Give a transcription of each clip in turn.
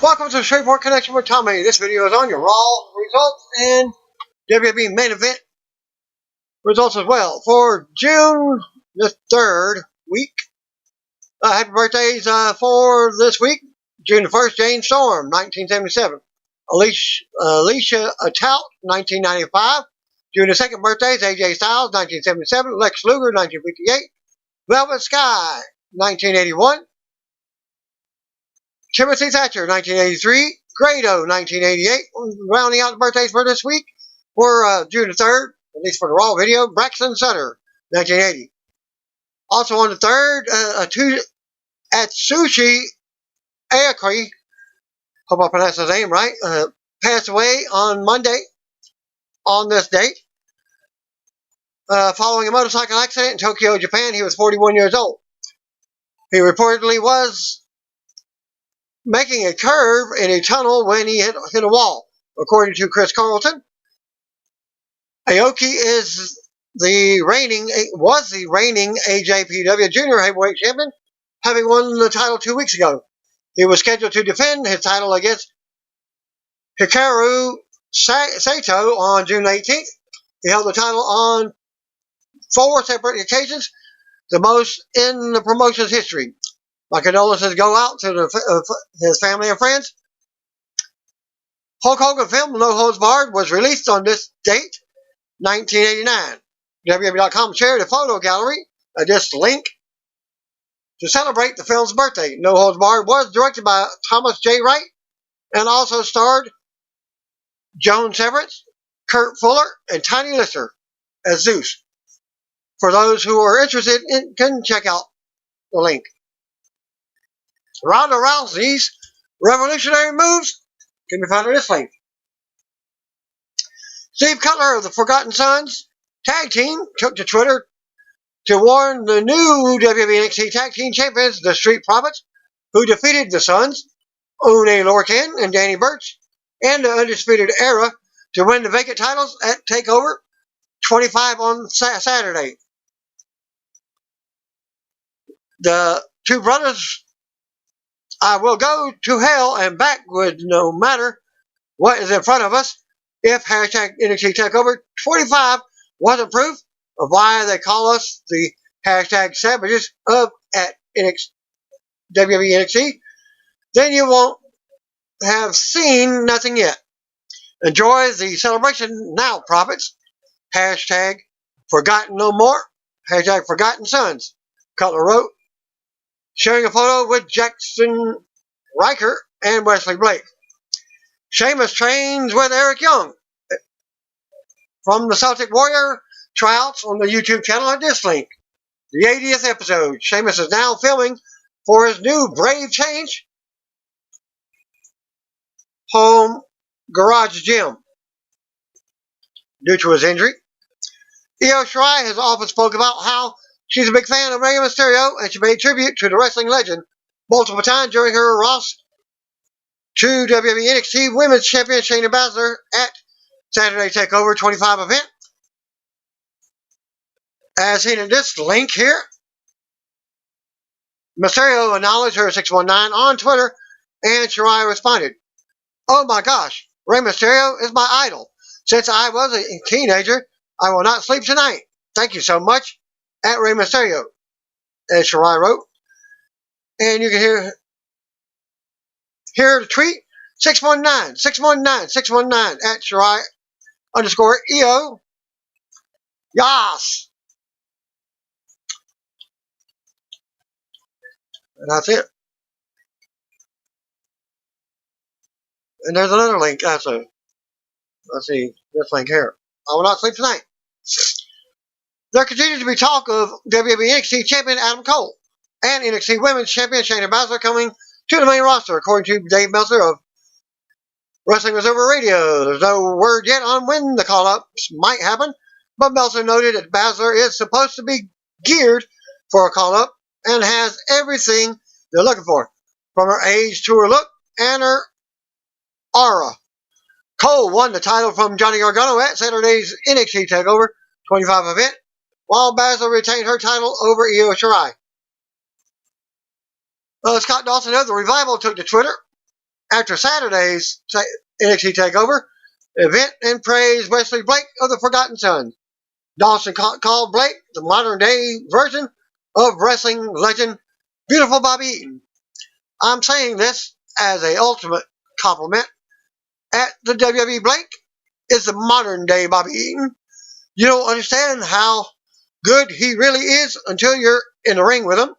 Welcome to the Straightforward Connection with Tommy. This video is on your Raw results and WWE main event results as well for June the 3rd week. Happy birthdays for this week. June the 1st, Jane Storm, 1977. Alicia Atout, 1995. June the 2nd, birthdays, AJ Styles, 1977. Lex Luger, 1958. Velvet Sky, 1981. Timothy Thatcher, 1983. Grado, 1988. Rounding out the birthdays for this week for June the 3rd, at least for the Raw video, Braxton Sutter, 1980. Also on the 3rd, Atsushi Aoki, hope I pronounced his name right, passed away on Monday on this date. Following a motorcycle accident in Tokyo, Japan, he was 41 years old. He reportedly was making a curve in a tunnel when he hit a wall, according to Chris Carlton. Aoki was the reigning AJPW Junior Heavyweight Champion, having won the title 2 weeks ago. He was scheduled to defend his title against Hikaru Sato on June 18th. He held the title on 4 separate occasions, the most in the promotion's history. My condolences go out to his family and friends. Hulk Hogan film No Holds Barred was released on this date, 1989. WWE.com shared a photo gallery at this link to celebrate the film's birthday. No Holds Barred was directed by Thomas J. Wright and also starred Joan Severance, Kurt Fuller, and Tiny Lister as Zeus. For those who are interested, can check out the link. Ronda Rousey's revolutionary moves can be found on this link. Steve Cutler of the Forgotten Sons tag team took to Twitter to warn the new WWE NXT Tag Team Champions, the Street Profits, who defeated the Sons, Une Lorcan and Danny Burch, and the Undisputed Era to win the vacant titles at TakeOver 25 on Saturday. The two brothers, I will go to hell and back with no matter what is in front of us. If hashtag NXT TakeOver 25 wasn't proof of why they call us the hashtag savages of at WWE NXT, then you won't have seen nothing yet. Enjoy the celebration now, Profits. Hashtag forgotten no more. Hashtag forgotten sons. Cutler wrote, sharing a photo with Jackson Riker and Wesley Blake. Sheamus trains with Eric Young from the Celtic Warrior tryouts on the YouTube channel at this link. The 80th episode. Sheamus is now filming for his new Brave Change home garage gym due to his injury. Io Shirai has often spoke about how she's a big fan of Rey Mysterio, and she paid tribute to the wrestling legend multiple times during her loss to WWE NXT Women's Champion Shayna Baszler at Saturday TakeOver 25 event. As seen in this link here, Mysterio acknowledged her 619 on Twitter, and Shirai responded, "Oh my gosh, Rey Mysterio is my idol. Since I was a teenager, I will not sleep tonight. Thank you so much, at Rey Mysterio," as Shirai wrote. And you can hear the tweet, 619 at Shirai _EO. Yas. And that's it. And there's another link. Let's see, this link here. I will not sleep tonight. There continues to be talk of WWE NXT Champion Adam Cole and NXT Women's Champion Shayna Baszler coming to the main roster, according to Dave Meltzer of Wrestling Observer Radio. There's no word yet on when the call-ups might happen, but Meltzer noted that Baszler is supposed to be geared for a call-up and has everything they're looking for, from her age to her look and her aura. Cole won the title from Johnny Gargano at Saturday's NXT TakeOver 25 event, while Baszler retained her title over Io Shirai. Scott Dawson of The Revival took to Twitter after Saturday's NXT TakeOver event and praised Wesley Blake of the Forgotten Sons. Dawson called Blake the modern-day version of wrestling legend Beautiful Bobby Eaton. I'm saying this as an ultimate compliment at the WWE. Blake is the modern-day Bobby Eaton. You don't understand how good he really is until you're in the ring with him.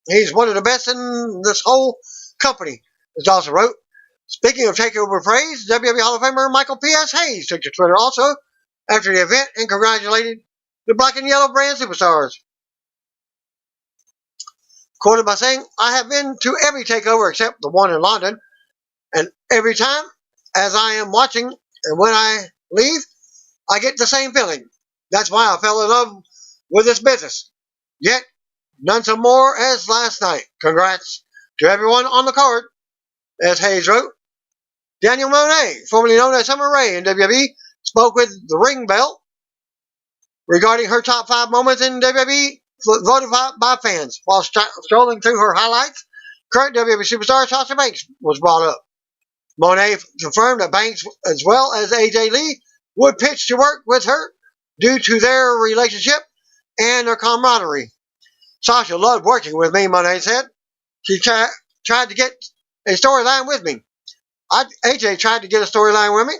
He's one of the best in this whole company, as Dawson wrote. Speaking of takeover praise, WWE Hall of Famer Michael P.S. Hayes took to Twitter also after the event and congratulated the black and yellow brand superstars. Quoted by saying, I have been to every takeover except the one in London, and every time, as I am watching and when I leave, I get the same feeling. That's why I fell in love with this business. Yet, none so more as last night. Congrats to everyone on the card, as Hayes wrote. Daniel Monet, formerly known as Summer Rae in WWE, spoke with the Ring Belle regarding her top 5 moments in WWE voted by fans. While strolling through her highlights, current WWE superstar Sasha Banks was brought up. Monet confirmed that Banks, as well as AJ Lee, would pitch to work with her due to their relationship and their camaraderie. Sasha loved working with me, Monet said. She tried to get a storyline with me. AJ tried to get a storyline with me.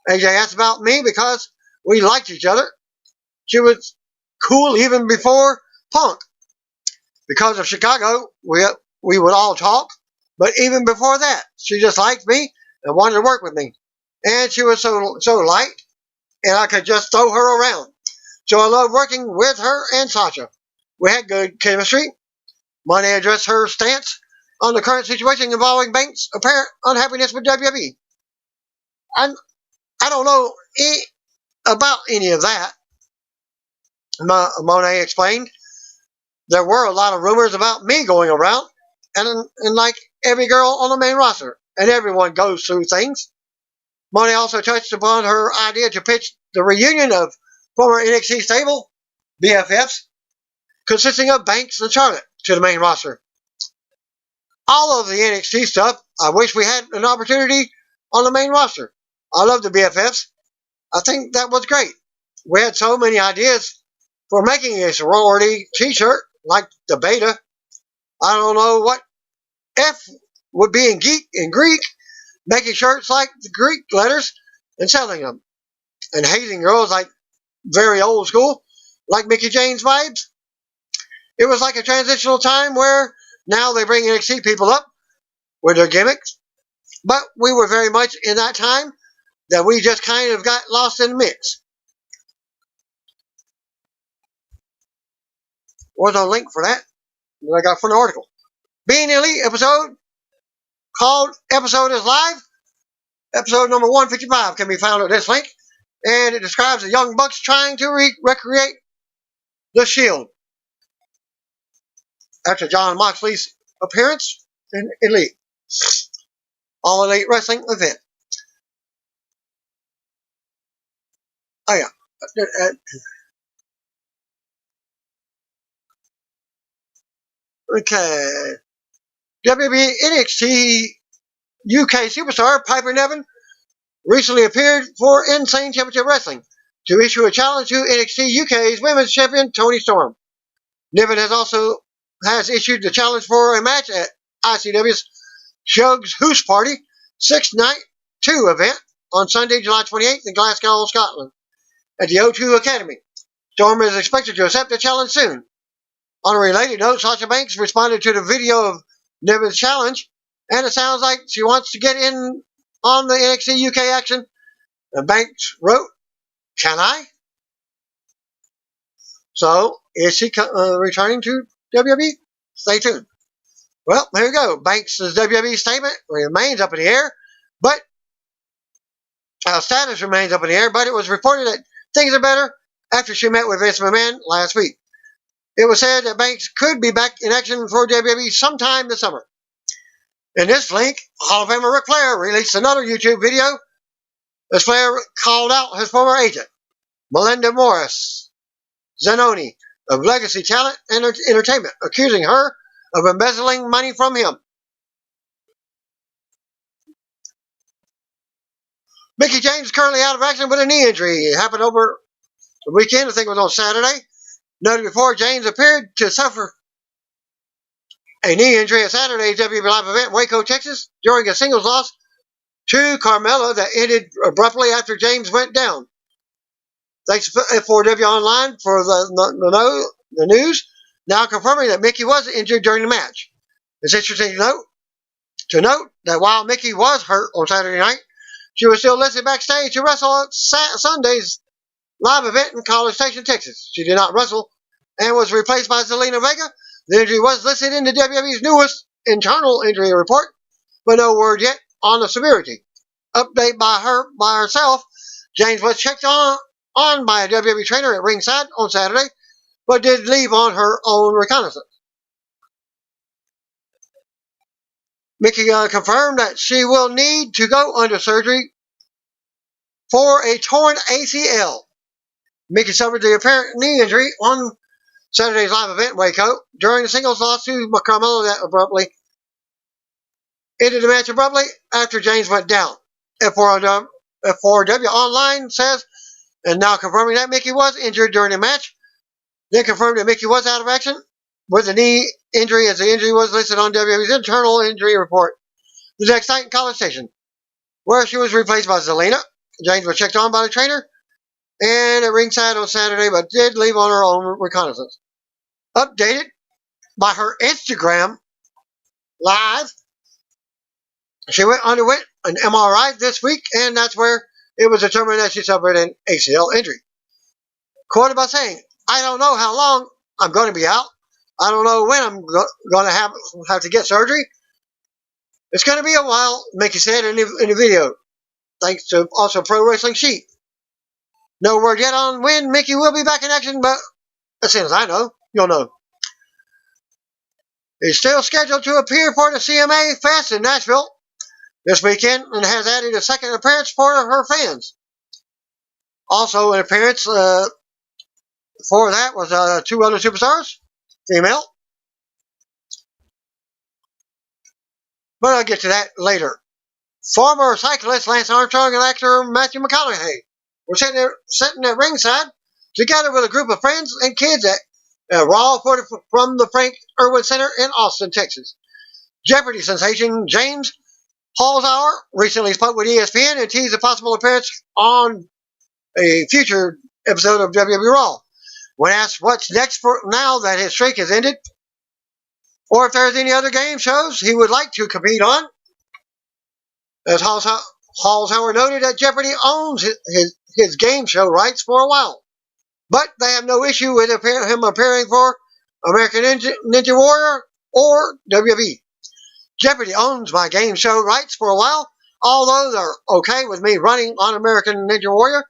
AJ asked about me because we liked each other. She was cool even before Punk. Because of Chicago, we would all talk. But even before that, she just liked me and wanted to work with me. And she was so light, and I could just throw her around. So I loved working with her and Sasha. We had good chemistry. Monet addressed her stance on the current situation involving Banks' apparent unhappiness with WWE. I don't know about any of that, Monet explained. There were a lot of rumors about me going around, and like every girl on the main roster, and everyone goes through things. Monet also touched upon her idea to pitch the reunion of former NXT stable BFFs, consisting of Banks and Charlotte, to the main roster. All of the NXT stuff, I wish we had an opportunity on the main roster. I love the BFFs. I think that was great. We had so many ideas for making a sorority t-shirt, like the beta. I don't know what F would be in Greek, making shirts like the Greek letters and selling them. And hating girls like very old school, like Mickie James vibes. It was like a transitional time where now they bring NXT people up with their gimmicks. But we were very much in that time that we just kind of got lost in the mix. Was a link for that I got from the article. Being Elite episode called Episode is Live. Episode number 155 can be found at this link. And it describes the Young Bucks trying to recreate the Shield after Jon Moxley's appearance in Elite. All Elite Wrestling event. Oh yeah. Okay. WWE NXT UK superstar Piper Niven recently appeared for Insane Championship Wrestling to issue a challenge to NXT UK's Women's Champion Toni Storm. Niven has issued the challenge for a match at ICW's Shug's Hoose Party 6 Night 2 event on Sunday, July 28th in Glasgow, Scotland, at the O2 Academy. Storm is expected to accept the challenge soon. On a related note, Sasha Banks responded to the video of Niven's challenge, and it sounds like she wants to get in on the NXT UK action. And Banks wrote, "Can I?" So, is she returning to WWE? Stay tuned. Well, there you go. Banks' WWE statement remains up in the air, but status remains up in the air, but it was reported that things are better after she met with Vince McMahon last week. It was said that Banks could be back in action for WWE sometime this summer. In this link, Hall of Famer Ric Flair released another YouTube video as Flair called out his former agent, Melinda Morris Zanoni, of Legacy Talent and Entertainment, accusing her of embezzling money from him. Mickie James is currently out of action with a knee injury. It happened over the weekend. I think it was on Saturday. Noted before, James appeared to suffer a knee injury at Saturday's WWE Live event in Waco, Texas, during a singles loss to Carmella that ended abruptly after James went down. Thanks to F4W Online for the news, now confirming that Mickie was injured during the match. It's interesting to note that while Mickie was hurt on Saturday night, she was still listed backstage to wrestle at Sunday's live event in College Station, Texas. She did not wrestle and was replaced by Zelina Vega. The injury was listed in the WWE's newest internal injury report, but no word yet on the severity. Update by herself. James was checked on by a WWE trainer at ringside on Saturday, but did leave on her own reconnaissance. Mickie confirmed that she will need to go under surgery for a torn ACL. Mickie suffered the apparent knee injury on Saturday's live event in Waco during the singles loss to Carmella that abruptly ended the match abruptly after James went down. F4W Online says, and now confirming that Mickie was injured during the match, then confirmed that Mickie was out of action with the knee injury, as the injury was listed on WWE's internal injury report the next night in College Station, where she was replaced by Zelina. James was checked on by the trainer and at ringside on Saturday, but did leave on her own reconnaissance. Updated by her Instagram live, she underwent an MRI this week, and that's where it was determined that she suffered an ACL injury. Quoted by saying, "I don't know how long I'm going to be out. I don't know when I'm going to have to get surgery. It's going to be a while," Mickie said in the video, thanks to also Pro Wrestling Sheet. No word yet on when Mickie will be back in action, but as soon as I know, you'll know. He's still scheduled to appear for the CMA Fest in Nashville this weekend and has added a second appearance for her fans. Also, an appearance for that was two other superstars, female. But I'll get to that later. Former cyclist Lance Armstrong and actor Matthew McConaughey were sitting at ringside together with a group of friends and kids at RAW from the Frank Irwin Center in Austin, Texas. Jeopardy sensation James Holzhauer recently spoke with ESPN and teased a possible appearance on a future episode of WWE RAW. When asked what's next for now that his streak has ended, or if there's any other game shows he would like to compete on, as Holzhauer noted that Jeopardy owns his game show rights for a while, but they have no issue with him appearing for American Ninja Warrior or WWE. Jeopardy owns my game show rights for a while, although they're okay with me running on American Ninja Warrior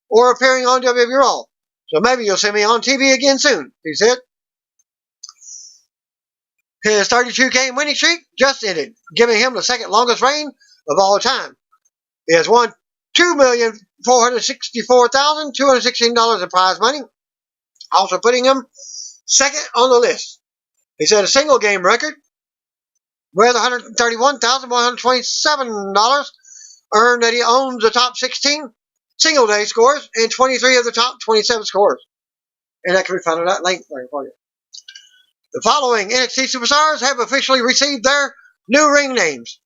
or appearing on WWE RAW. So maybe you'll see me on TV again soon, he said. His 32-game winning streak just ended, giving him the second longest reign of all time. He has won $2,464,216 in prize money, also putting him second on the list. He set a single game record with $131,127 earned that he owns the top 16 single day scores and 23 of the top 27 scores. And that can be found on that link right for you. The following NXT superstars have officially received their new ring names.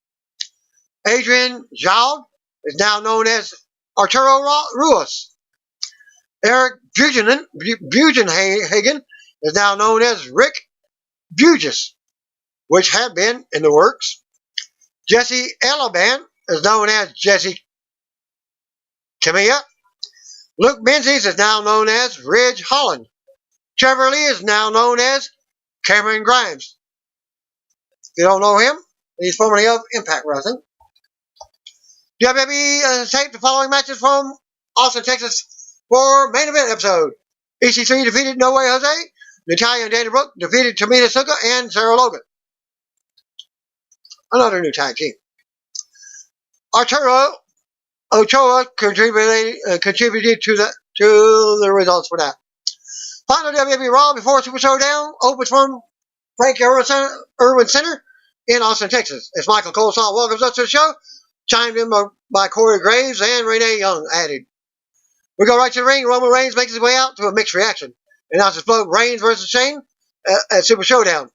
Adrian Jaud is now known as Arturo Ruas. Eric Bugenhagen is now known as Rick Bugis, which had been in the works. Jesse Elaban is known as Jesse Camilla. Luke Menzies is now known as Ridge Holland. Trevor Lee is now known as Cameron Grimes. If you don't know him, he's formerly of Impact Wrestling. WWE taped the following matches from Austin, Texas for main event episode. EC3 defeated No Way Jose. Natalya and Dana Brooke defeated Tamina Snuka and Sarah Logan. Another new tag team. Arturo Ochoa contributed to the results for that. Final WWE RAW before Super Showdown opens from Frank Irwin Center in Austin, Texas. As Michael Colesaw welcomes us to the show, chimed in by Corey Graves and Renee Young added. We go right to the ring. Roman Reigns makes his way out to a mixed reaction. Announces both Reigns versus Shane at Super Showdown.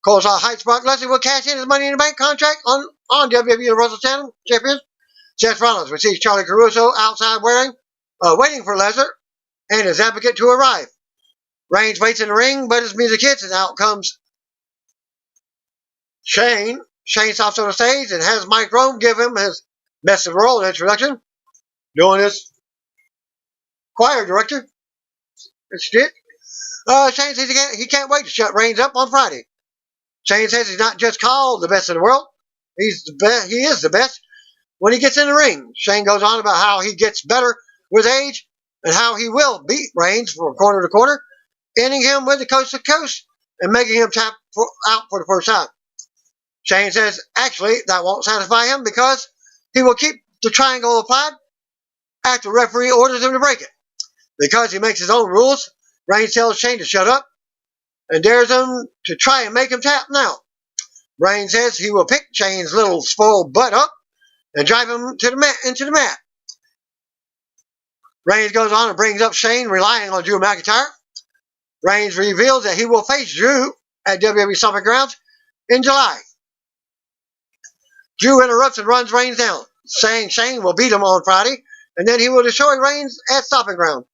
Calls out Heights Brock Lesnar will cash in his Money in the Bank contract on WWE Universal Champion. Seth Rollins receives Charlie Caruso outside waiting for Lesnar and his advocate to arrive. Reigns waits in the ring, but his music hits, and out comes Shane. Shane stops on the stage and has Mike Rome give him his Best of the World introduction, doing his choir director. That's it. Shane says he can't wait to shut Reigns up on Friday. Shane says he's not just called the best in the world. He's the best. He is the best when he gets in the ring. Shane goes on about how he gets better with age and how he will beat Reigns from corner to corner, ending him with the coast to coast and making him tap out for the first time. Shane says actually that won't satisfy him because he will keep the triangle applied after the referee orders him to break it. Because he makes his own rules, Reigns tells Shane to shut up and dares him to try and make him tap now. Reigns says he will pick Shane's little spoiled butt up and drive him to into the mat. Reigns goes on and brings up Shane relying on Drew McIntyre. Reigns reveals that he will face Drew at WWE Stomping Grounds in July. Drew interrupts and runs Reigns down, saying Shane will beat him on Friday, and then he will destroy Reigns at Stomping Ground.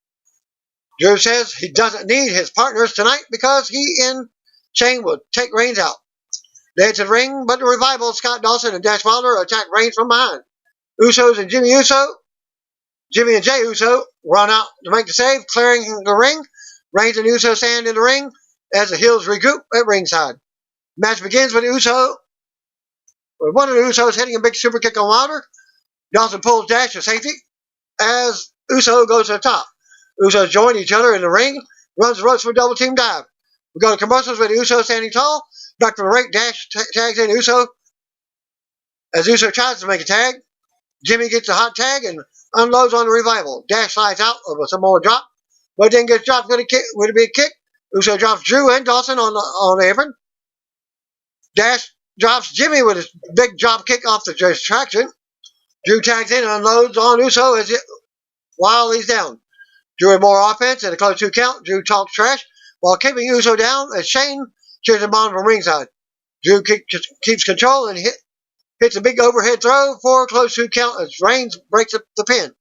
Drew says he doesn't need his partners tonight because he and Shane will take Reigns out. They head to the ring, but the Revival, Scott Dawson and Dash Wilder attack Reigns from behind. Usos and Jimmy and Jey Uso run out to make the save, clearing the ring. Reigns and Uso stand in the ring as the heels regroup at ringside. The match begins with one of the Usos hitting a big super kick on Wilder. Dawson pulls Dash to safety as Uso goes to the top. Usos join each other in the ring, runs the ropes for a double team dive. We go to commercials with Uso standing tall. Back from the ring, Dash tags in Uso as Uso tries to make a tag. Jimmy gets a hot tag and unloads on the Revival. Dash slides out of a Samoa drop, but then gets dropped with a big kick. Uso drops Drew and Dawson on the apron. Dash drops Jimmy with his big drop kick off the distraction. Drew tags in and unloads on Uso while he's down. Drew had more offense and a close 2 count. Drew talks trash while keeping Uso down as Shane cheers him on from ringside. Drew keeps control and hits a big overhead throw for a close 2 count as Reigns breaks up the pin.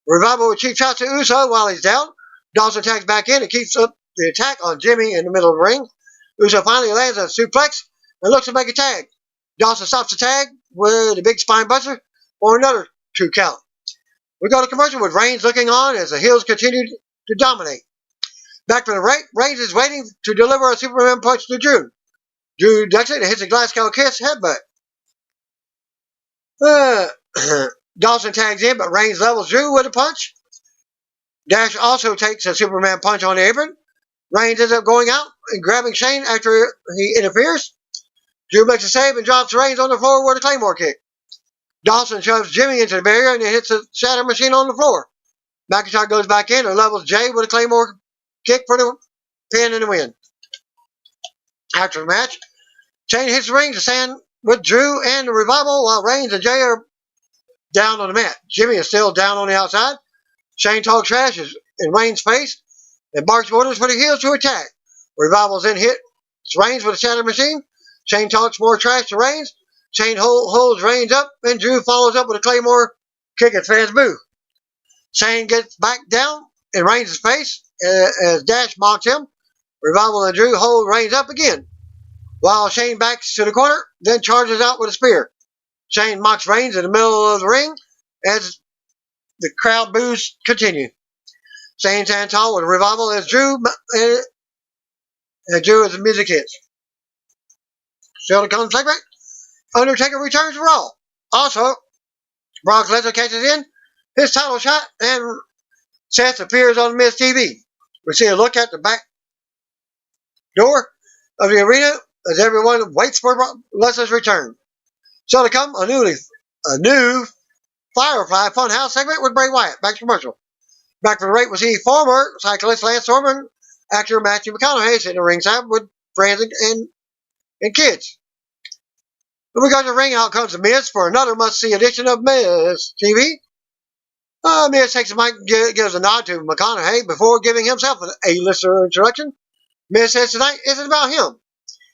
Revival with cheap shots to Uso while he's down. Dawson tags back in and keeps up the attack on Jimmy in the middle of the ring. Uso finally lands a suplex and looks to make a tag. Dawson stops the tag with a big spine buster for another 2 count. We go to commercial with Reigns looking on as the heels continue to dominate. Back from the right, Reigns is waiting to deliver a Superman punch to Drew. Drew ducks it and hits a Glasgow Kiss headbutt. Dawson tags in, but Reigns levels Drew with a punch. Dash also takes a Superman punch on the apron. Reigns ends up going out and grabbing Shane after he interferes. Drew makes a save and drops Reigns on the floor with a Claymore kick. Dawson shoves Jimmy into the barrier and then hits a shatter machine on the floor. McIntyre goes back in and levels Jey with a Claymore kick for the pin and the win. After the match, Shane hits the ring to stand with Drew and the Revival while Reigns and Jey are down on the mat. Jimmy is still down on the outside. Shane talks trash in Reigns' face and barks orders for the heels to attack. Revival's then hits Reigns with a shatter machine. Shane talks more trash to Reigns. Shane holds Reigns up and Drew follows up with a Claymore kick as fans boo. Shane gets back down in Reigns' face as Dash mocks him. Revival and Drew hold Reigns up again, while Shane backs to the corner, then charges out with a spear. Shane mocks Reigns in the middle of the ring as the crowd boos continue. Shane stands tall with Revival as Drew as the music hits. Still to come segment, Undertaker returns to Raw. Also, Brock Lesnar catches in his title shot and Seth appears on Miz TV. We see a look at the back door of the arena as everyone waits for Lesnar's return. Still to come, a new Firefly Funhouse segment with Bray Wyatt. Back to commercial. Back for the rate, we see former cyclist Lance Storm and actor Matthew McConaughey sitting in the ringside with friends and kids. When we go to the ring, out comes The Miz for another must-see edition of Miz TV. Miz takes the mic and gives a nod to McConaughey before giving himself an A-lister introduction. Miz says tonight isn't about him.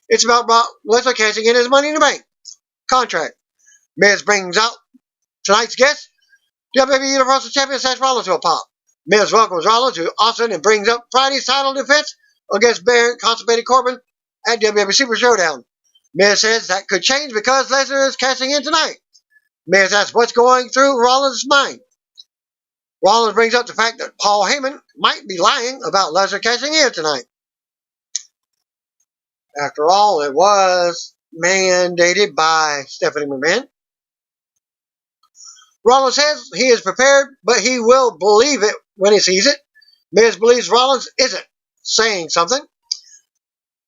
It's about Brock Lesnar cashing in his Money in the Bank contract. Miz brings out tonight's guest, WWE Universal Champion Seth Rollins, to a pop. Miz welcomes Rollins to Austin and brings up Friday's title defense against Baron Constipated Corbin at WWE Super Showdown. Miz says that could change because Lesnar is cashing in tonight. Miz asks what's going through Rollins' mind. Rollins brings up the fact that Paul Heyman might be lying about Lesnar cashing in tonight. After all, it was mandated by Stephanie McMahon. Rollins says he is prepared, but he will believe it when he sees it. Miz believes Rollins isn't saying something.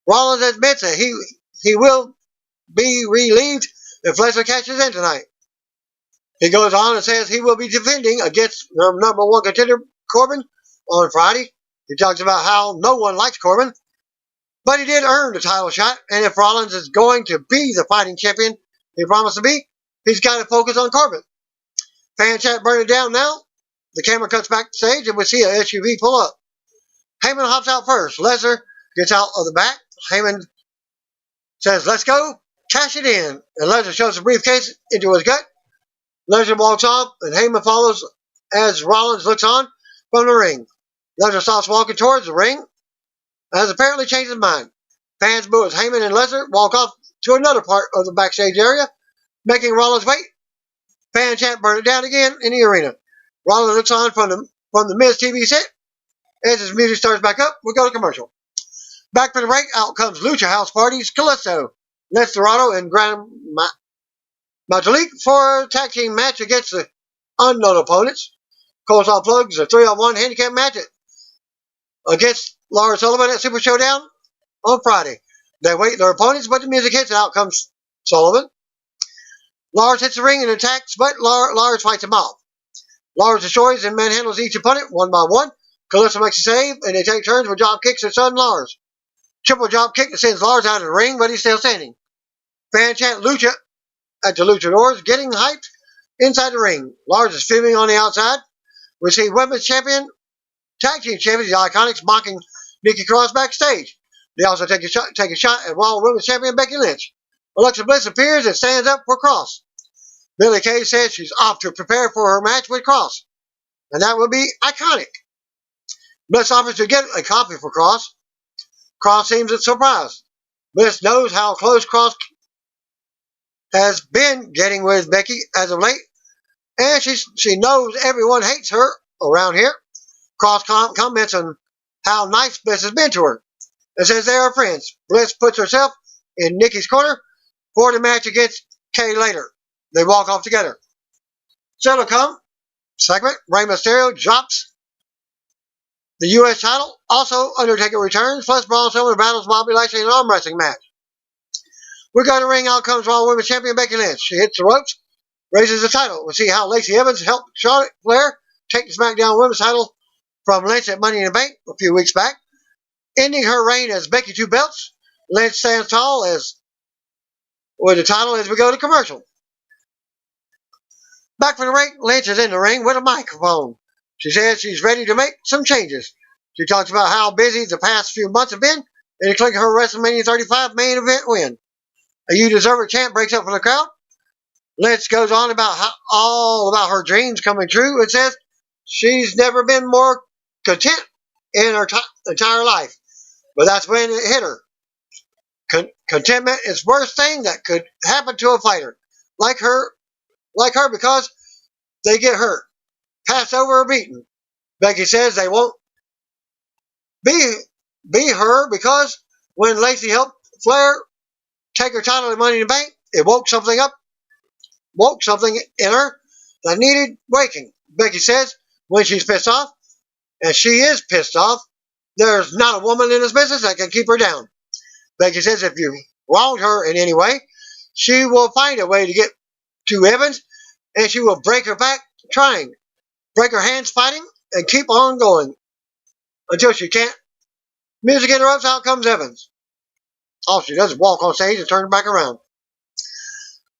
Rollins admits that he will be relieved if Lesnar catches in tonight. He goes on and says he will be defending against number one contender Corbin on Friday. He talks about how no one likes Corbin, but he did earn the title shot, and if Rollins is going to be the fighting champion he promised to be, he's got to focus on Corbin. Fan chat burning down now. The camera cuts back to stage, and we see a SUV pull up. Heyman hops out first. Lesnar gets out of the back. Heyman says, "Let's go, cash it in." And Lesnar shoves the briefcase into his gut. Lesnar walks off, and Heyman follows as Rollins looks on from the ring. Lesnar stops walking towards the ring, and has apparently changed his mind. Fans boo as Heyman and Lesnar walk off to another part of the backstage area, making Rollins wait. Fan chant burning down again in the arena. Rollins looks on from the Miz TV set. As his music starts back up, we go to commercial. Back from the break, out comes Lucha House Party's Kalisto, Les Dorado, and Grand Metalik for a tag team match against the unknown opponents. Coleslaw Plugs a 3-on-1 handicap match against Lars Sullivan at Super Showdown on Friday. They wait their opponents, but the music hits and out comes Sullivan. Lars hits the ring and attacks, but Lars fights him off. Lars destroys and manhandles each opponent one by one. Kalisto makes a save, and they take turns with drop kicks their son Lars. Triple drop kick that sends Lars out of the ring, but he's still standing. Fan chant Lucha at the Luchadors, getting hyped inside the ring. Lars is filming on the outside. We see Women's Champion, Tag Team Champions, the Iconics, mocking Nikki Cross backstage. They also take a shot at Raw Women's Champion Becky Lynch. Alexa Bliss appears and stands up for Cross. Billie Kay says she's off to prepare for her match with Cross, and that will be iconic. Bliss offers to get a copy for Cross. Cross seems surprised. Bliss knows how close Cross has been getting with Becky as of late, and she knows everyone hates her around here. Cross comments on how nice Bliss has been to her and says they are friends. Bliss puts herself in Nikki's corner for the match against Kay later. They walk off together. Still to come segment, Rey Mysterio drops the U.S. title. Also, Undertaker returns, plus Braun Strowman battles Bobby Lashley in an arm wrestling match. We got a ring. Out comes Raw Women's Champion Becky Lynch. She hits the ropes, raises the title. We'll see how Lacey Evans helped Charlotte Flair take the SmackDown Women's title from Lynch at Money in the Bank a few weeks back. Ending her reign as Becky Two Belts, Lynch stands tall with the title as we go to commercial. Back from the ring, Lynch is in the ring with a microphone. She says she's ready to make some changes. She talks about how busy the past few months have been, including her WrestleMania 35 main event win. A "You Deserve It" chant breaks up from the crowd. Lynch goes on about all about her dreams coming true and says she's never been more content in her entire life. But that's when it hit her. Contentment is the worst thing that could happen to a fighter like her because they get hurt, passed over, or beaten. Becky says they won't be her because when Lacey helped Flair take her title and Money in the Bank, it woke something in her that needed waking. Becky says when she's pissed off, and she is pissed off, there's not a woman in this business that can keep her down. Becky says if you wronged her in any way, she will find a way to get to Evans, and she will break her back trying, break her hands fighting, and keep on going until she can't. Music interrupts. Out comes Evans. All she does is walk on stage and turn back around.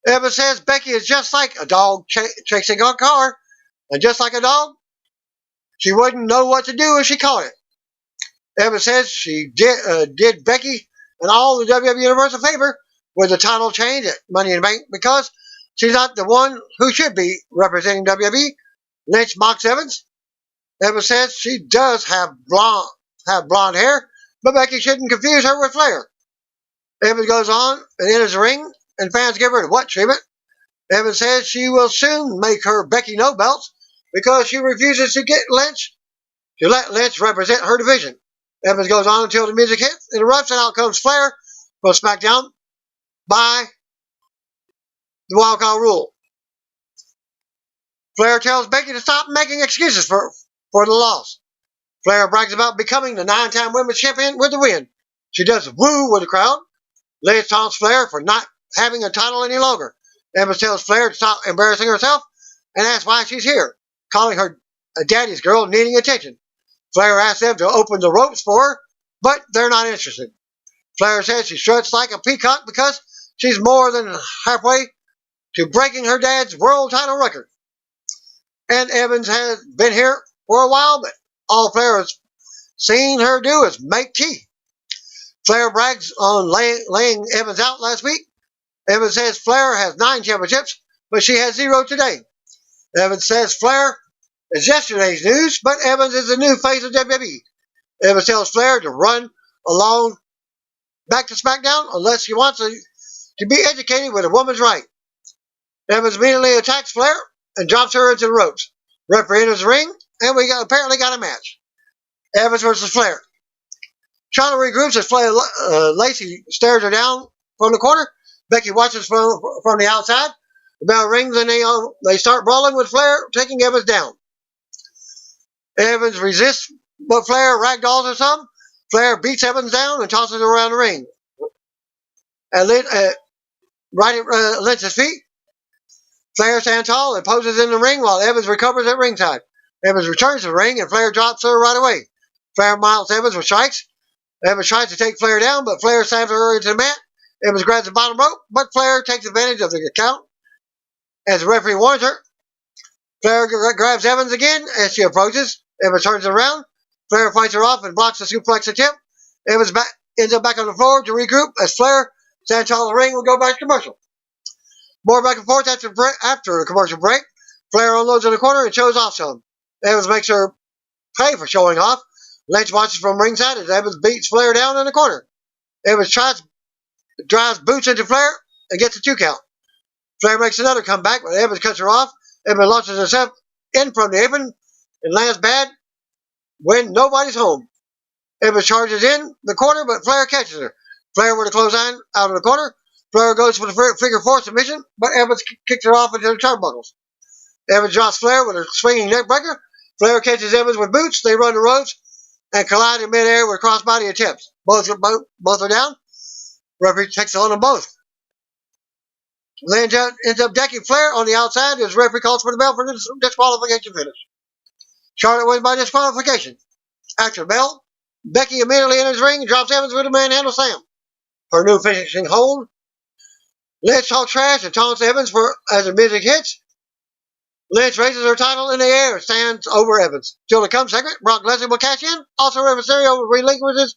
Evans says Becky is just like a dog chasing a car, and just like a dog, she wouldn't know what to do if she caught it. Evans says she did Becky and all the WWE Universe a favor with the title change at Money in the Bank because she's not the one who should be representing WWE. Lynch mocks Evans. Evans says she does have blonde hair, but Becky shouldn't confuse her with Flair. Evans goes on and enters the ring, and fans give her the what treatment. Evans says she will soon make her Becky no belts because she refuses to let Lynch represent her division. Evans goes on until the music hits, interrupts, and out comes Flair from SmackDown by the wild card rule. Flair tells Becky to stop making excuses for the loss. Flair brags about becoming the 9-time women's champion with the win. She does woo with the crowd. Lynch taunts Flair for not having a title any longer. Evans tells Flair to stop embarrassing herself and asks why she's here, calling her a daddy's girl needing attention. Flair asks them to open the ropes for her, but they're not interested. Flair says she struts like a peacock because she's more than halfway to breaking her dad's world title record. And Evans has been here for a while, but all Flair has seen her do is make tea. Flair brags on laying Evans out last week. Evans says Flair has 9 championships, but she has 0 today. Evans says Flair is yesterday's news, but Evans is the new face of WWE. Evans tells Flair to run along back to SmackDown unless he wants to be educated with a woman's right. Evans immediately attacks Flair and drops her into the ropes. Referee enters the ring, and we apparently got a match. Evans versus Flair. Shauna regroups as Flair Lacey stares her down from the corner. Becky watches from the outside. The bell rings and they start brawling with Flair taking Evans down. Evans resists, but Flair ragdolls her some. Flair beats Evans down and tosses her around the ring. Right at Lynch's feet, Flair stands tall and poses in the ring while Evans recovers at ringside. Evans returns to the ring and Flair drops her right away. Flair mounts Evans with strikes. Evans tries to take Flair down, but Flair slams her into the mat. Evans grabs the bottom rope, but Flair takes advantage of the count as the referee warns her. Flair grabs Evans again as she approaches. Evans turns around. Flair fights her off and blocks the suplex attempt. Evans ends up back on the floor to regroup as Flair stands tall in the ring and will go back to commercial. More back and forth after the commercial break. Flair unloads in the corner and shows off some. Evans makes her pay for showing off. Lynch watches from ringside as Evans beats Flair down in the corner. Evans drives boots into Flair and gets a 2 count. Flair makes another comeback, but Evans cuts her off. Evans launches herself in from the apron and lands bad when nobody's home. Evans charges in the corner, but Flair catches her. Flair with a clothesline out of the corner. Flair goes for the figure 4 submission, but Evans kicks her off into the turnbuckles. Evans drops Flair with a swinging neck breaker. Flair catches Evans with boots. They run the ropes and collide in midair with crossbody attempts. Both are down. Referee takes on them both. Then ends up decking Flair on the outside as referee calls for the bell for the disqualification finish. Charlotte wins by disqualification. After the bell, Becky immediately enters the ring and drops Evans with a manhandle slam. Her new finishing hold. Lynch talks trash and taunts Evans as the music hits. Lynch raises her title in the air and stands over Evans. Till the come segment, Brock Lesnar will cash in. Also, Mysterio relinquishes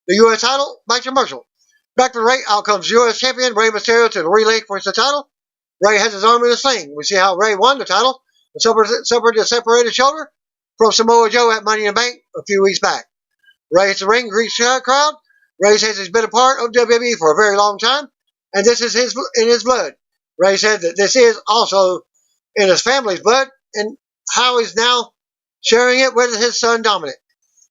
the U.S. title by commercial. Back to the ring, out comes U.S. champion Rey Mysterio to relinquish the title. Rey has his arm in a sling. We see how Rey won the title and suffered a separated shoulder from Samoa Joe at Money in the Bank a few weeks back. Rey hits the ring, greets the crowd. Rey says he's been a part of WWE for a very long time, and this is in his blood. Rey said that this is also in his family's blood, and how he's now sharing it with his son Dominic.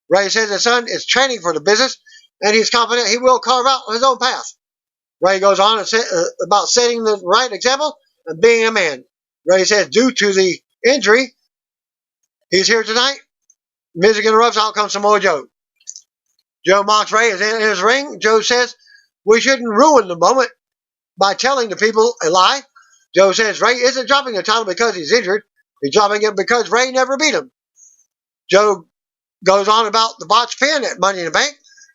Rey says his son is training for the business, and he's confident he will carve out his own path. Rey goes on about setting the right example and being a man. Rey says due to the injury, he's here tonight. Music interrupts, out comes Samoa Joe. Joe mocks Rey is in his ring. Joe says we shouldn't ruin the moment by telling the people a lie. Joe says Rey isn't dropping the title because he's injured. He's dropping it because Rey never beat him. Joe goes on about the botched pin at Money in the Bank.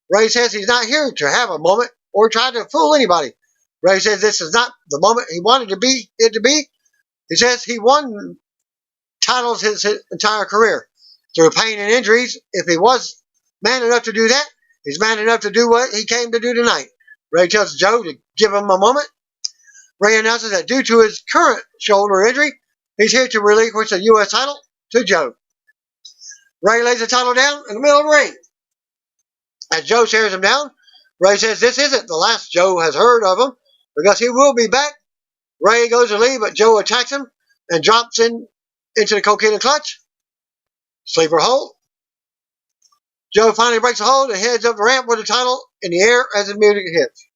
Rey says he's not here to have a moment or try to fool anybody. Ray says this is not the moment he wanted it to be. He says he won titles his entire career through pain and injuries. If he was man enough to do that, he's man enough to do what he came to do tonight. Ray tells Joe to give him a moment. Ray announces that due to his current shoulder injury, he's here to relinquish the U.S. title to Joe. Ray lays the title down in the middle of the ring. As Joe stares him down, Ray says this isn't the last Joe has heard of him because he will be back. Ray goes to leave, but Joe attacks him and drops into the coquina clutch. Sleeper hold. Joe finally breaks the hold and heads up the ramp with the title in the air as the music hits.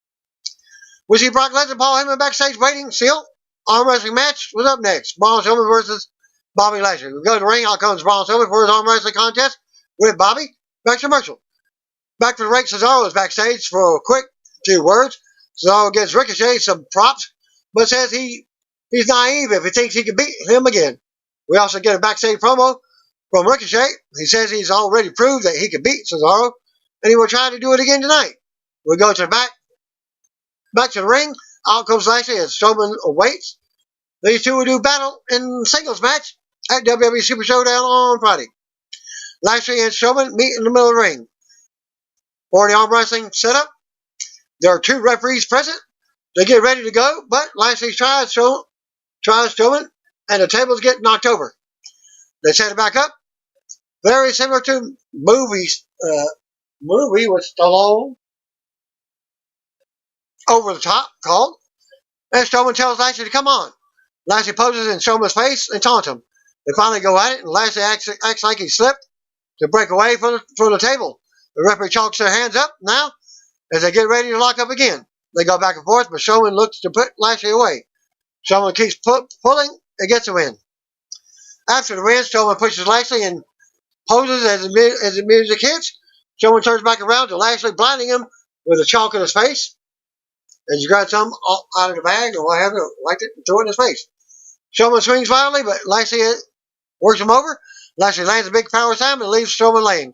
We see Brock Lesnar, Paul Heyman backstage waiting. Seal. Arm wrestling match was up next. Braun Strowman versus Bobby Lashley. We go to the ring. Out comes Braun Strowman for his arm wrestling contest with Bobby. Back to commercial. Back to the ring. Cesaro is backstage for a quick 2 words. Cesaro gives Ricochet some props, but says he's naive if he thinks he can beat him again. We also get a backstage promo from Ricochet. He says he's already proved that he can beat Cesaro, and he will try to do it again tonight. We go to the back to the ring. Out comes Lashley as Strowman awaits. These two will do battle in singles match at WWE Super Showdown on Friday. Lashley and Strowman meet in the middle of the ring. For the arm wrestling setup, there are 2 referees present. They get ready to go, but Lashley tries Strowman, and the tables get knocked over. They set it back up. Very similar to movie with Stallone. Over the top, called. And Strowman tells Lashley to come on. Lashley poses in Strowman's face and taunts him. They finally go at it, and Lashley acts like he slipped to break away from the table. The referee chalks their hands up now as they get ready to lock up again. They go back and forth, but Strowman looks to put Lashley away. Strowman keeps pulling and gets a win. After the win, Strowman pushes Lashley and poses as the music hits. Strowman turns back around to Lashley, blinding him with a chalk in his face. And he grabs some out of the bag or whatever, like it, and throw it in his face. Strowman swings violently, but Lashley works him over. Lashley lands a big power slam and leaves Strowman laying.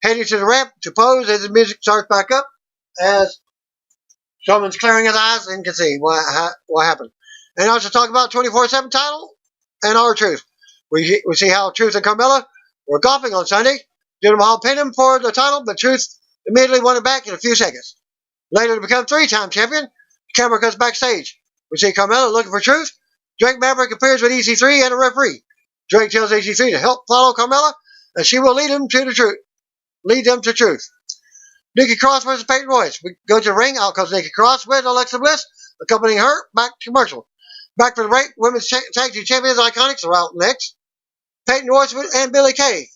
Heading to the ramp to pose as the music starts back up, as Strowman's clearing his eyes and can see what happened. And also talk about 24/7 title and R-Truth. We see how Truth and Carmella were golfing on Sunday. Jinder Mahal pinned him for the title, but Truth immediately won it back in a few seconds. Later to become 3-time champion, the camera comes backstage. We see Carmella looking for Truth. Drake Maverick appears with EC3 and a referee. Drake tells EC3 to help follow Carmella, and she will lead them to truth. Nikki Cross versus Peyton Royce. We go to the ring. Out comes Nikki Cross with Alexa Bliss, accompanying her. Back to commercial. Back for the break. Women's Tag Team Champions Iconics are out next. Peyton Royce and Billie Kay.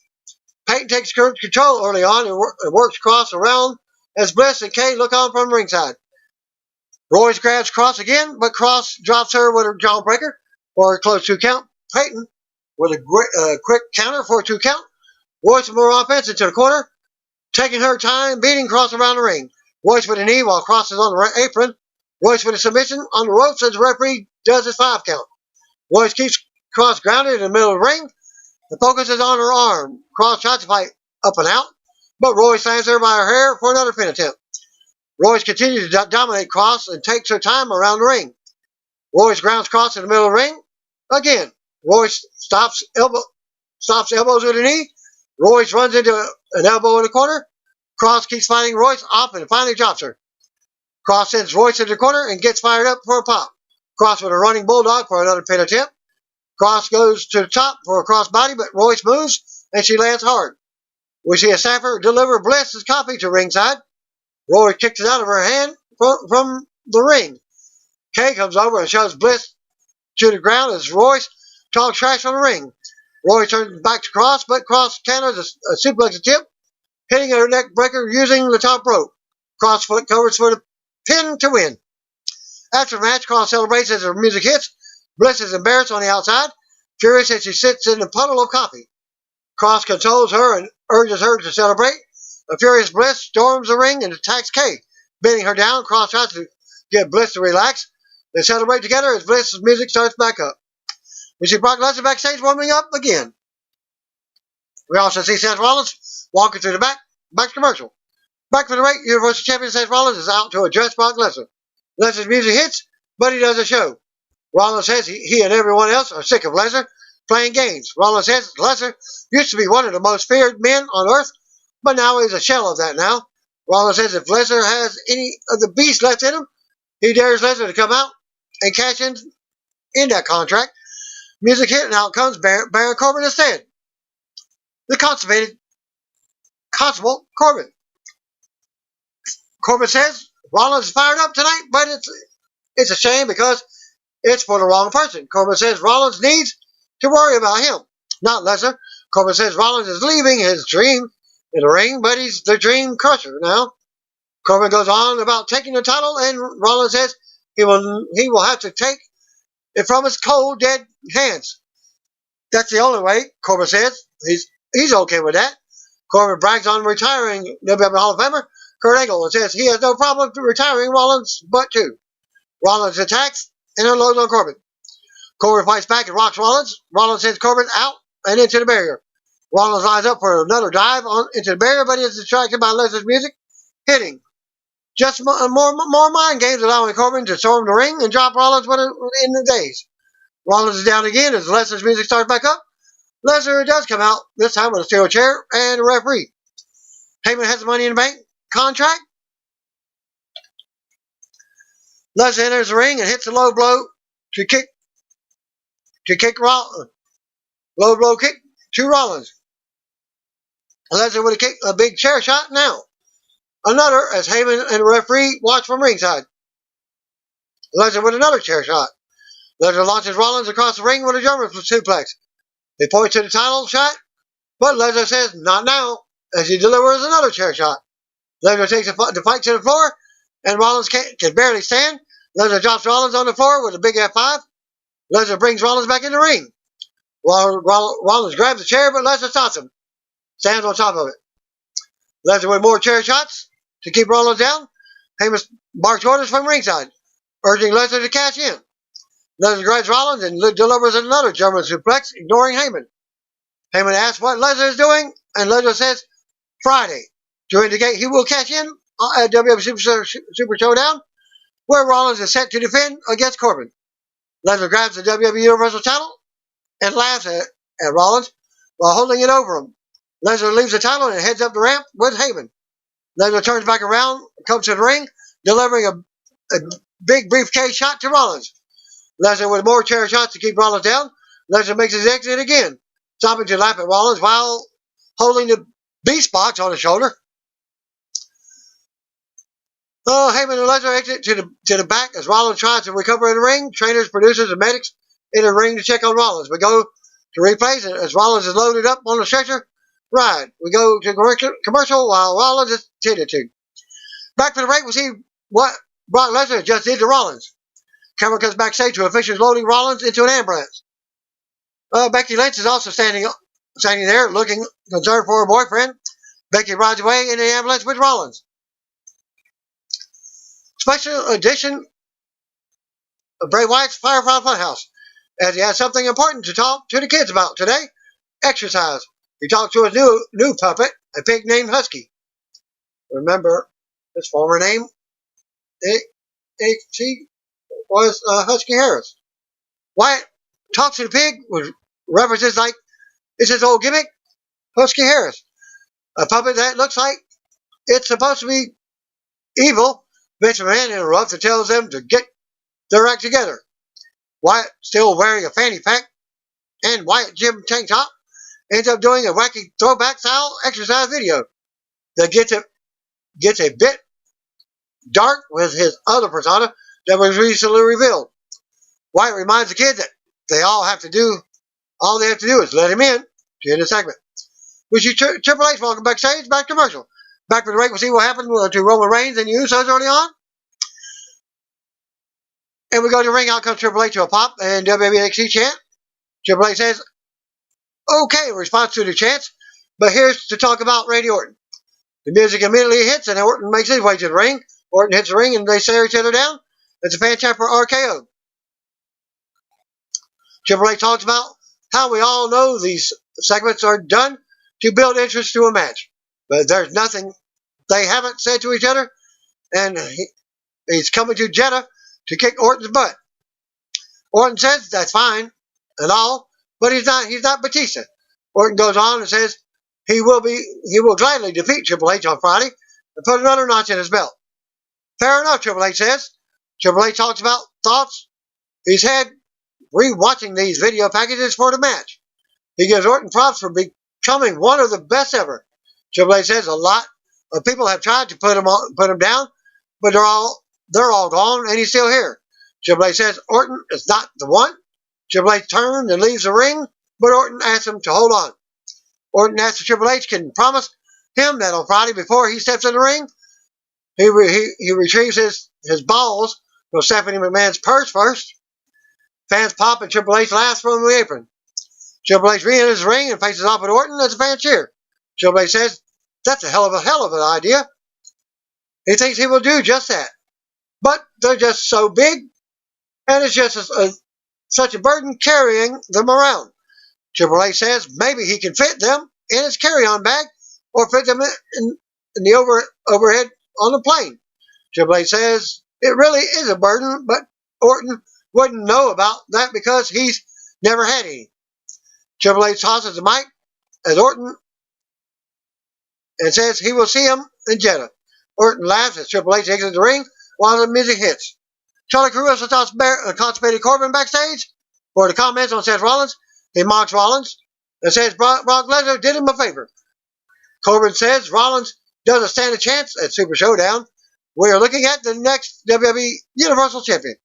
Peyton takes control early on and works Cross around as Bliss and Kay look on from ringside. Royce grabs Cross again, but Cross drops her with her jawbreaker for a close 2 count. Peyton with a quick counter for a 2 count. Royce with more offense into the corner, taking her time, beating Cross around the ring. Royce with a knee while Cross is on the apron. Royce with a submission on the ropes as the referee does his 5 count. Royce keeps Cross grounded in the middle of the ring. The focus is on her arm. Cross tries to fight up and out, but Royce lands her by her hair for another pin attempt. Royce continues to dominate Cross and takes her time around the ring. Royce grounds Cross in the middle of the ring. Again, Royce stops elbows with a knee. Royce runs into an elbow in the corner. Cross keeps fighting Royce off and finally drops her. Cross sends Royce into the corner and gets fired up for a pop. Cross with a running bulldog for another pin attempt. Cross goes to the top for a crossbody, but Royce moves and she lands hard. We see a staffer deliver Bliss's coffee to ringside. Royce kicks it out of her hand from the ring. Kay comes over and shoves Bliss to the ground as Royce talks trash on the ring. Royce turns back to Cross, but Cross counters a suplex attempt, hitting her neck breaker using the top rope. Cross foot covers for the pin to win. After the match, Cross celebrates as her music hits. Bliss is embarrassed on the outside, furious as she sits in a puddle of coffee. Cross consoles her and urges her to celebrate. A furious Bliss storms the ring and attacks Kay, bending her down. Cross tries to get Bliss to relax. They celebrate together as Bliss's music starts back up. We see Brock Lesnar backstage warming up again. We also see Seth Rollins walking through the back to commercial. Back for the break, Universal Champion Seth Rollins is out to address Brock Lesnar. Lesnar's music hits, but he does a show. Rollins says he and everyone else are sick of Lesnar playing games. Rollins says Lesnar used to be one of the most feared men on earth, but now he's a shell of that now. Rollins says if Lesnar has any of the beast left in him, he dares Lesnar to come out and cash in that contract. Music hit, and out comes Baron Corbin instead. The constable Corbin. Corbin says Rollins is fired up tonight, but it's a shame because it's for the wrong person. Corbin says Rollins needs to worry about him, not Lesnar. Corbin says Rollins is leaving his dream in the ring, but he's the dream crusher now. Corbin goes on about taking the title, and Rollins says he will have to take it from his cold, dead hands. That's the only way, Corbin says. He's okay with that. Corbin brags on retiring WWE Hall of Famer Kurt Angle and says he has no problem retiring Rollins but two. Rollins attacks and unloads on Corbin. Corbin fights back and rocks Rollins. Rollins sends Corbin out and into the barrier. Rollins lines up for another dive into the barrier, but he is distracted by Lesnar's music hitting. Just more mind games, allowing Corbin to storm the ring and drop Rollins in the days. Rollins is down again as Lesnar's music starts back up. Lesnar does come out, this time with a steel chair and a referee. Heyman has the Money in the Bank contract. Lesnar enters the ring and hits a low blow low blow kick to Rollins. Lesnar with a big chair shot now. Another as Heyman and the referee watch from ringside. Lesnar with another chair shot. Lesnar launches Rollins across the ring with a German suplex. They point to the title shot, but Lesnar says, not now, as he delivers another chair shot. Lesnar takes the fight to the floor, and Rollins can barely stand. Lesnar drops Rollins on the floor with a big F5. Lesnar brings Rollins back in the ring. Rollins grabs the chair, but Lesnar stops him. Stands on top of it. Lesnar with more chair shots to keep Rollins down. Heyman barks orders from ringside, urging Lesnar to cash in. Lesnar grabs Rollins and delivers another German suplex, ignoring Heyman. Heyman asks what Lesnar is doing, and Lesnar says Friday, to indicate he will cash in at WWE Super Showdown, where Rollins is set to defend against Corbin. Lesnar grabs the WWE Universal title and laughs at Rollins while holding it over him. Lesnar leaves the title and heads up the ramp with Heyman. Lesnar turns back around, comes to the ring, delivering a big briefcase shot to Rollins. Lesnar with more chair shots to keep Rollins down. Lesnar makes his exit again, stopping to laugh at Rollins while holding the beast box on his shoulder. Heyman and Lesnar exit to the back as Rollins tries to recover in the ring. Trainers, producers, and medics enter the ring to check on Rollins. We go to replays as Rollins is loaded up on the stretcher ride. We go to commercial while Rollins is tended to. Back for the break, we see what Brock Lesnar just did to Rollins. Camera comes backstage to officials loading Rollins into an ambulance. Becky Lynch is also standing there, looking concerned for her boyfriend. Becky rides away in the ambulance with Rollins. Special edition of Bray Wyatt's Firefly Funhouse, as he has something important to talk to the kids about today: exercise. He talks to his new puppet, a pig named Husky. Remember his former name? He was Husky Harris. Wyatt talks to the pig with references like, it's his old gimmick, Husky Harris. A puppet that looks like it's supposed to be evil. Vince McMahon interrupts and tells them to get their act together. Wyatt, still wearing a fanny pack and white gym tank top, ends up doing a wacky throwback style exercise video that gets a bit dark with his other persona that was recently revealed. Wyatt reminds the kids that all they have to do is let him in to end the segment. We see Triple H welcome backstage, back to commercial. Back for the break, we'll see what happened to Roman Reigns and the Usos early on. And we go to ring, out comes Triple H to a pop and WWE NXT chant. Triple H says, okay, in response to the chants, but here's to talk about Randy Orton. The music immediately hits and Orton makes his way to the ring. Orton hits the ring and they stare each other down. It's a fan chant for RKO. Triple H talks about how we all know these segments are done to build interest to a match. But there's nothing they haven't said to each other. And He's coming to Jeddah to kick Orton's butt. Orton says that's fine and all, but he's not Batista. Orton goes on and says he will gladly defeat Triple H on Friday and put another notch in his belt. Fair enough, Triple H says. Triple H talks about thoughts he's had re-watching these video packages for the match. He gives Orton props for becoming one of the best ever. Triple H says a lot of people have tried to put him down, but they're all gone and he's still here. Triple H says Orton is not the one. Triple H turns and leaves the ring, but Orton asks him to hold on. Orton asks if Triple H can promise him that on Friday before he steps in the ring, he retrieves his balls from Stephanie McMahon's purse first. Fans pop and Triple H laughs from the apron. Triple H re-enters the ring and faces off at Orton as the fans cheer. Triple H says that's a hell of an idea. He thinks he will do just that. But they're just so big, and it's just such a burden carrying them around. Triple H says maybe he can fit them in his carry-on bag or fit them in the overhead on the plane. Triple H says it really is a burden, but Orton wouldn't know about that because he's never had any. Triple H tosses the mic as Orton and says he will see him in Jeddah. Orton laughs as Triple H exits the ring while the music hits. Charlie Caruso talks constipated Corbin backstage for the comments on Seth Rollins. He mocks Rollins and says Brock Lesnar did him a favor. Corbin says Rollins doesn't stand a chance at Super Showdown. We are looking at the next WWE Universal Champion.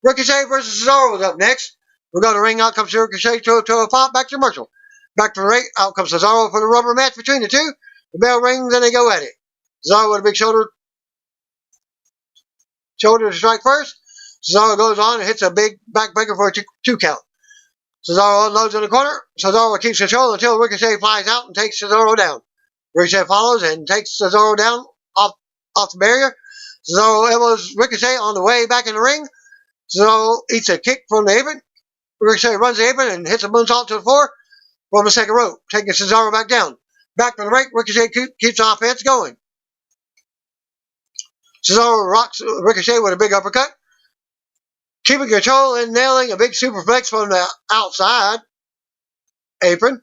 Ricochet versus Cesaro is up next. We're going to ring. Out comes Ricochet to a pop. Back to commercial. Back to the ring. Out comes Cesaro for the rubber match between the two. The bell rings and they go at it. Cesaro with a big shoulder to strike first. Cesaro goes on and hits a big backbreaker for a two count. Cesaro unloads in the corner. Cesaro keeps control until Ricochet flies out and takes Cesaro down. Ricochet follows and takes Cesaro down off the barrier. Cesaro elbows Ricochet on the way back in the ring. Cesaro eats a kick from the apron. Ricochet runs the apron and hits a moonsault to the floor from the second rope, taking Cesaro back down. Back from the break, Ricochet keeps the offense going. Cesaro rocks Ricochet with a big uppercut, keeping control and nailing a big superplex from the outside apron,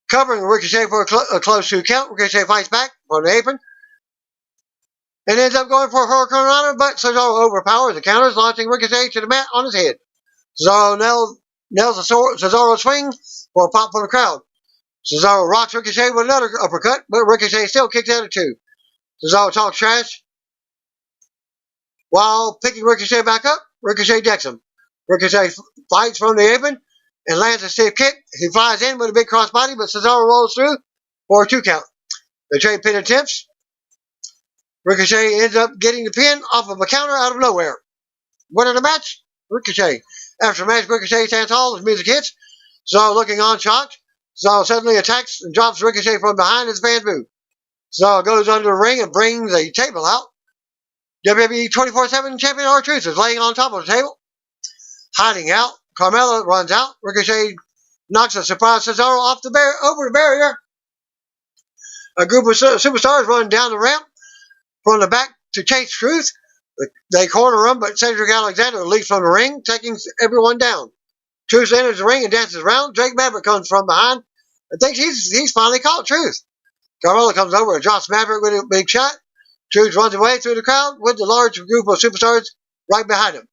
covering Ricochet for a close 2 count. Ricochet fights back from the apron and ends up going for a Hurricane Runner, but Cesaro overpowers the counters, launching Ricochet to the mat on his head. Cesaro nails a Cesaro swing for a pop from the crowd. Cesaro rocks Ricochet with another uppercut, but Ricochet still kicks out at 2. Cesaro talks trash while picking Ricochet back up. Ricochet decks him. Ricochet fights from the apron and lands a stiff kick. He flies in with a big crossbody, but Cesaro rolls through for a 2 count. They trade pin attempts. Ricochet ends up getting the pin off of a counter out of nowhere. Winner of the match, Ricochet. After the match, Ricochet stands tall as music hits. Cesaro looking on shocked. Cesaro suddenly attacks and drops Ricochet from behind as fans boo. Cesaro goes under the ring and brings a table out. WWE 24/7 champion R-Truth is laying on top of the table, hiding out. Carmella runs out. Ricochet knocks a surprise Cesaro off over the barrier. A group of superstars run down the ramp from the back to chase Truth. They corner him, but Cedric Alexander leaps from the ring, taking everyone down. Truth enters the ring and dances around. Drake Maverick comes from behind and thinks he's finally caught Truth. Carmella comes over and drops Maverick with a big shot. Truth runs away through the crowd with the large group of superstars right behind him.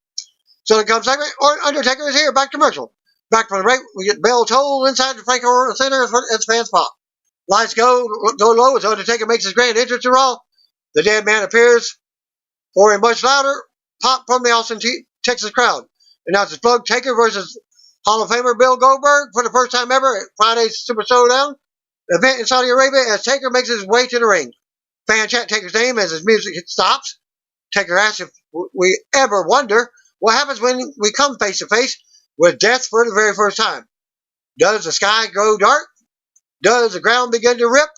So it comes segment. Undertaker is here. Back to commercial. Back from the break, we get Bell tolled inside the Franco Center as fans pop. Lights go low as Undertaker makes his grand entrance to Raw. The dead man appears for a much louder pop from the Austin, Texas crowd. Announces Plug Taker versus Hall of Famer Bill Goldberg for the first time ever at Friday's Super Showdown event in Saudi Arabia as Taker makes his way to the ring. Fan chant Taker's name as his music stops. Taker asks if we ever wonder what happens when we come face to face with death for the very first time. Does the sky go dark? Does the ground begin to rip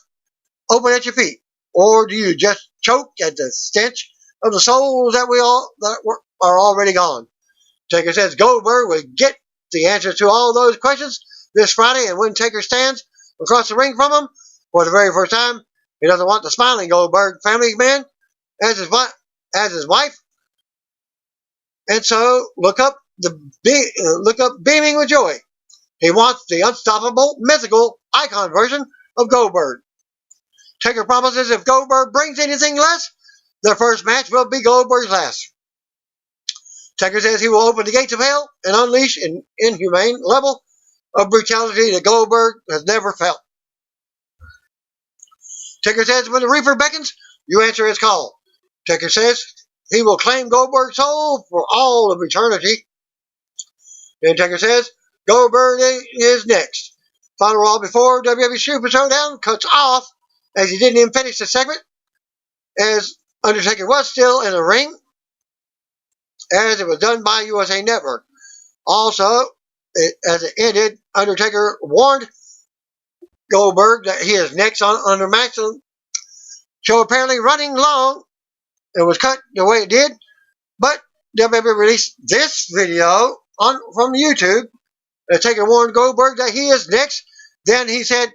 open at your feet? Or do you just choke at the stench of the souls that are already gone? Taker says Goldberg will get the answer to all those questions this Friday, and when Taker stands across the ring from him for the very first time, he doesn't want the smiling Goldberg family man as his wife And so look up beaming with joy. He wants the unstoppable, mythical icon version of Goldberg. Taker promises if Goldberg brings anything less, their first match will be Goldberg's last. Taker says he will open the gates of hell and unleash an inhumane level of brutality that Goldberg has never felt. Taker says when the Reaper beckons, you answer his call. Taker says he will claim Goldberg's soul for all of eternity. Then Taker says Goldberg is next. Final Raw before WWE Super Showdown cuts off as he didn't even finish the segment, as Undertaker was still in the ring, as it was done by USA Network. Also, as it ended, Undertaker warned Goldberg that he is next on the match. Show apparently running long. It was cut the way it did, but WWE released this video from YouTube. Taker warned Goldberg that he is next. Then he said,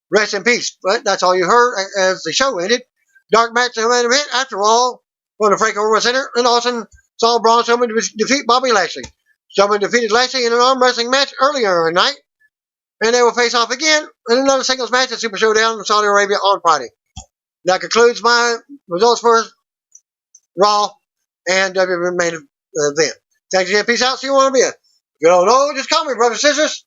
rest in peace. But that's all you heard as the show ended. Dark match and main event after all from the Frank Over Center. And Austin saw Braun Strowman defeat Bobby Lashley. Strowman defeated Lashley in an arm wrestling match earlier in the night. And they will face off again in another singles match at Super Showdown in Saudi Arabia on Friday. That concludes my results for Raw and WWE main event. Thanks again. Peace out. See you on the video. If you don't know, just call me, brothers and sisters.